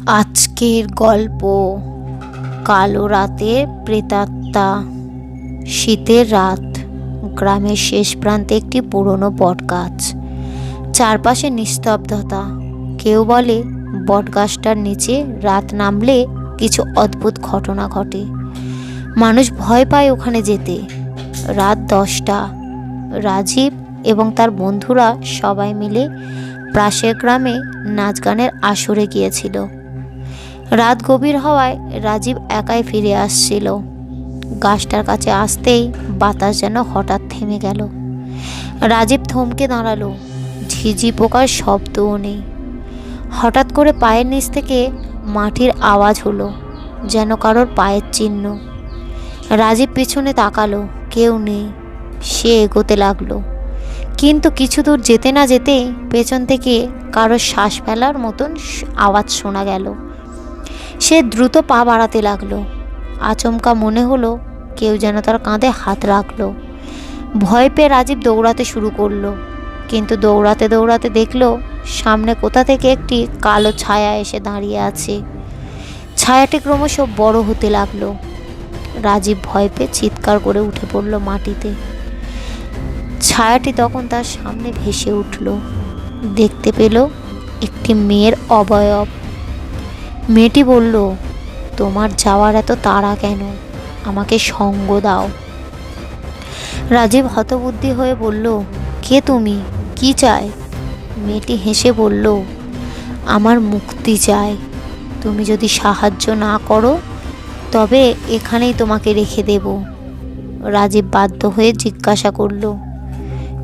আজকের গল্প কালো রাতের প্রেতাত্মা। শীতের রাত, গ্রামের শেষ প্রান্তে একটি পুরনো বটগাছ। চারপাশে নিস্তব্ধতা। কেউ বলে বটগাছটার নিচে রাত নামলে কিছু অদ্ভুত ঘটনা ঘটে। মানুষ ভয় পায় ওখানে যেতে। রাত 10টা। রাজীব এবং তার বন্ধুরা সবাই মিলে পাশের গ্রামে নাচ গানের আসরে গিয়েছিল। রাত গভীর হওয়ায় রাজীব একাই ফিরে আসছিল। গাছটার কাছে আসতেই বাতাস যেন হঠাৎ থেমে গেল। রাজীব থমকে দাঁড়ালো। ঝিঝি পোকার শব্দও নেই। হঠাৎ করে পায়ের নিচ থেকে মাটির আওয়াজ হলো, যেন কারোর পায়ের চিহ্ন। রাজীব পিছনে তাকালো, কেউ নেই। সে এগোতে লাগলো, কিন্তু কিছু দূর যেতে না যেতেই পেছন থেকে কারোর শ্বাস ফেলার মতন আওয়াজ শোনা গেল। সে দ্রুত পা বাড়াতে লাগলো। আচমকা মনে হলো কেউ যেন তার কাঁধে হাত রাখলো। ভয় পেয়ে রাজীব দৌড়াতে শুরু করলো, কিন্তু দৌড়াতে দৌড়াতে দেখলো সামনে কোথা থেকে একটি কালো ছায়া এসে দাঁড়িয়ে আছে। ছায়াটি ক্রমশ বড় হতে লাগলো। রাজীব ভয় পেয়ে চিৎকার করে উঠে পড়ল মাটিতে। ছায়াটি তখন তার সামনে ভেসে উঠল। দেখতে পেল একটি মেয়ের অবয়ব। মেয়েটি বলল, তোমার যাওয়ার এত তাড়া কেন? আমাকে সঙ্গ দাও। রাজীব হতবুদ্ধি হয়ে বলল, কে তুমি? কি চাই? মেয়েটি হেসে বলল, আমার মুক্তি চাই। তুমি যদি সাহায্য না করো তবে এখানেই তোমাকে রেখে দেব। রাজীব বাধ্য হয়ে জিজ্ঞাসা করল,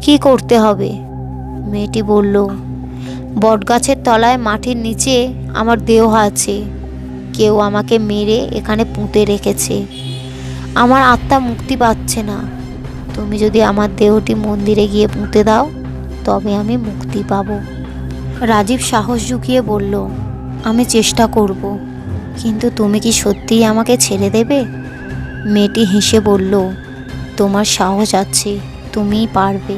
কি করতে হবে? মেয়েটি বলল, বটগাছের তলায় মাটির নিচে আমার দেহ আছে। কেউ আমাকে মেরে এখানে পুঁতে রেখেছে। আমার আত্মা মুক্তি পাচ্ছে না। তুমি যদি আমার দেহটি মন্দিরে গিয়ে পুঁতে দাও তবে আমি মুক্তি পাব। রাজীব সাহস জুগিয়ে বলল, আমি চেষ্টা করব, কিন্তু তুমি কি সত্যিই আমাকে ছেড়ে দেবে? মেয়েটি হেসে বলল, তোমার সাহস আছে, তুমিই পারবে।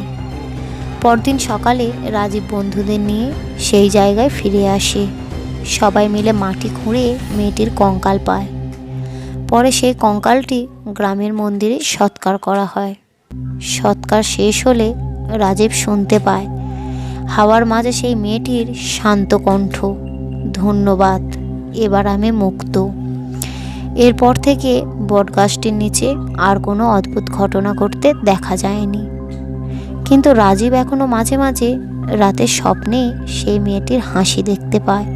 পরদিন সকালে রাজীব বন্ধুদের নিয়ে সেই জায়গায় ফিরে আসে। সবাই মিলে মাটি খুঁড়ে মেয়েটির কঙ্কাল পায়। পরে সেই কঙ্কালটি গ্রামের মন্দিরে সৎকার করা হয়। সৎকার শেষ হলে রাজীব শুনতে পায় হাওয়ার মাঝে সেই মেয়েটির শান্ত কণ্ঠ, ধন্যবাদ, এবার আমি মুক্ত। এরপর থেকে বটগাছটির নিচে আর কোনো অদ্ভুত ঘটনা ঘটতে দেখা যায়নি। কিন্তু রাজীব এখনো মাঝে মাঝে রাতের স্বপ্নে সেই মেয়েটির হাসি দেখতে পায়।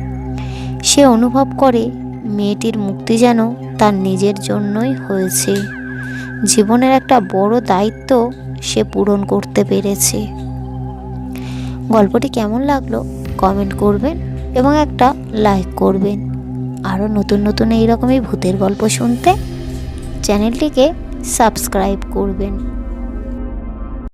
সে অনুভব করে মেয়েটির মুক্তি যেন তার নিজের জন্যই হয়েছে। জীবনের একটা বড় দায়িত্ব সে পূরণ করতে পেরেছে। গল্পটি কেমন লাগলো কমেন্ট করবেন এবং একটা লাইক করবেন। আরও নতুন নতুন এইরকমই ভূতের গল্প শুনতে চ্যানেলটিকে সাবস্ক্রাইব করবেন।